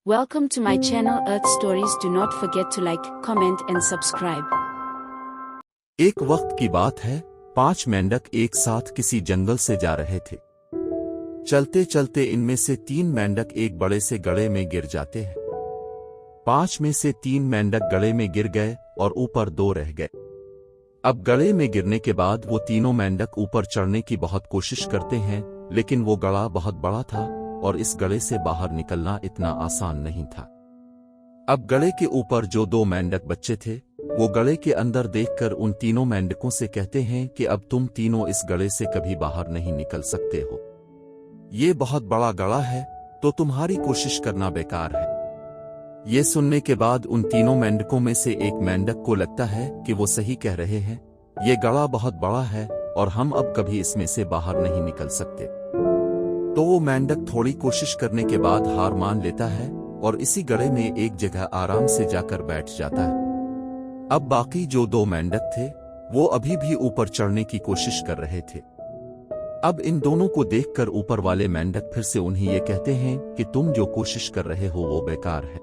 Welcome to my channel Earth Stories. Do not forget to like, comment and subscribe. एक वक्त की बात है, 5 मेंढक एक साथ किसी जंगल से जा रहे थे। चलते चलते इनमें से 3 मेंढक एक बड़े से गड्ढे में गिर जाते हैं। 5 में से 3 मेंढक गड्ढे में गिर गए और ऊपर 2 रह गए। अब गड्ढे में गिरने के बाद वो तीनों मेंढक ऊपर चढ़ने की बहुत कोशिश करते हैं, लेकिन वो गड्ढा बहुत बड़ा था और इस गड्ढे से बाहर निकलना इतना आसान नहीं था। अब गड्ढे के ऊपर जो 2 मेंढक बच्चे थे, वो गड्ढे के अंदर देखकर उन तीनों मेंढकों से कहते हैं कि अब तुम तीनों इस गड्ढे से कभी बाहर नहीं निकल सकते हो। ये बहुत बड़ा गड्ढा है, तो तुम्हारी कोशिश करना बेकार है। ये सुनने के बाद उन तीनों मेंढकों में से एक मेंढक को लगता है कि वो सही कह रहे हैं, ये गड्ढा बहुत बड़ा है और हम अब कभी इसमें से बाहर नहीं निकल सकते। तो वो मेंढक थोड़ी कोशिश करने के बाद हार मान लेता है और इसी गड्ढे में एक जगह आराम से जाकर बैठ जाता है। अब बाकी जो 2 मेंढक थे, वो अभी भी ऊपर चढ़ने की कोशिश कर रहे थे। अब इन दोनों को देखकर ऊपर वाले मेंढक फिर से उन्हें ये कहते हैं कि तुम जो कोशिश कर रहे हो वो बेकार है।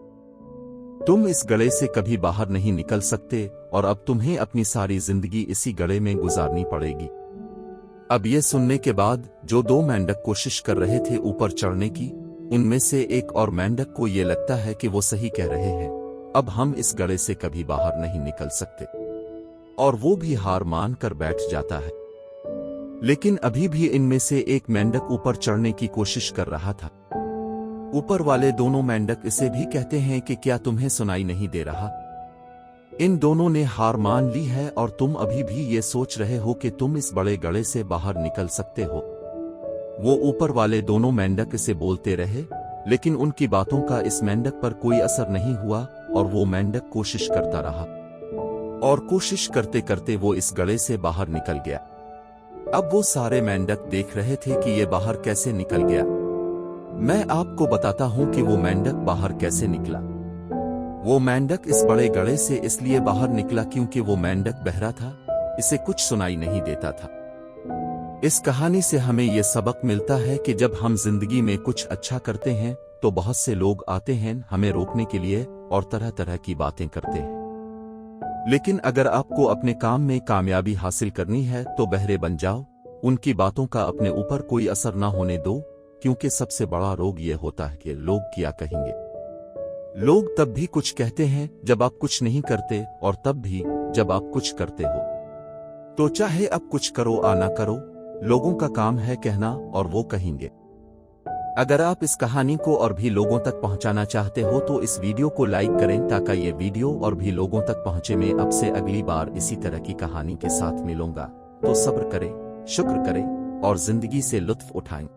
तुम इस गड्ढे से कभी बाहर नहीं निकल सकते और अब तुम्हें अपनी सारी जिंदगी इसी गड्ढे में गुजारनी पड़ेगी। अब ये सुनने के बाद जो 2 मेंढक कोशिश कर रहे थे ऊपर चढ़ने की, उनमें से एक और मेंढक को ये लगता है कि वो सही कह रहे हैं, अब हम इस गड्ढे से कभी बाहर नहीं निकल सकते, और वो भी हार मान कर बैठ जाता है। लेकिन अभी भी इनमें से एक मेंढक ऊपर चढ़ने की कोशिश कर रहा था। ऊपर वाले दोनों मेंढक इसे भी कहते हैं कि क्या तुम्हें सुनाई नहीं दे रहा? इन दोनों ने हार मान ली है और तुम अभी भी ये सोच रहे हो कि तुम इस बड़े गड्ढे से बाहर निकल सकते हो। वो ऊपर वाले दोनों मेंढक इसे बोलते रहे, लेकिन उनकी बातों का इस मेंढक पर कोई असर नहीं हुआ और वो मेंढक कोशिश करता रहा और कोशिश करते करते वो इस गड्ढे से बाहर निकल गया। अब वो सारे मेंढक देख रहे थे कि ये बाहर कैसे निकल गया। मैं आपको बताता हूं कि वो मेंढक बाहर कैसे निकला। वो मेंढक इस बड़े गड्ढे से इसलिए बाहर निकला क्योंकि वो मेंढक बहरा था, इसे कुछ सुनाई नहीं देता था। इस कहानी से हमें ये सबक मिलता है कि जब हम जिंदगी में कुछ अच्छा करते हैं तो बहुत से लोग आते हैं हमें रोकने के लिए और तरह तरह की बातें करते हैं। लेकिन अगर आपको अपने काम में कामयाबी हासिल करनी है तो बहरे बन जाओ, उनकी बातों का अपने ऊपर कोई असर ना होने दो, क्योंकि सबसे बड़ा रोग ये होता है कि लोग क्या कहेंगे। लोग तब भी कुछ कहते हैं जब आप कुछ नहीं करते और तब भी जब आप कुछ करते हो। तो चाहे आप कुछ करो या ना करो, लोगों का काम है कहना और वो कहेंगे। अगर आप इस कहानी को और भी लोगों तक पहुंचाना चाहते हो तो इस वीडियो को लाइक करें ताकि ये वीडियो और भी लोगों तक पहुंचे। मैं अब से अगली बार इसी तरह की कहानी के साथ मिलूंगा, तो सब्र करें, शुक्र करें और जिंदगी से लुत्फ उठाएं।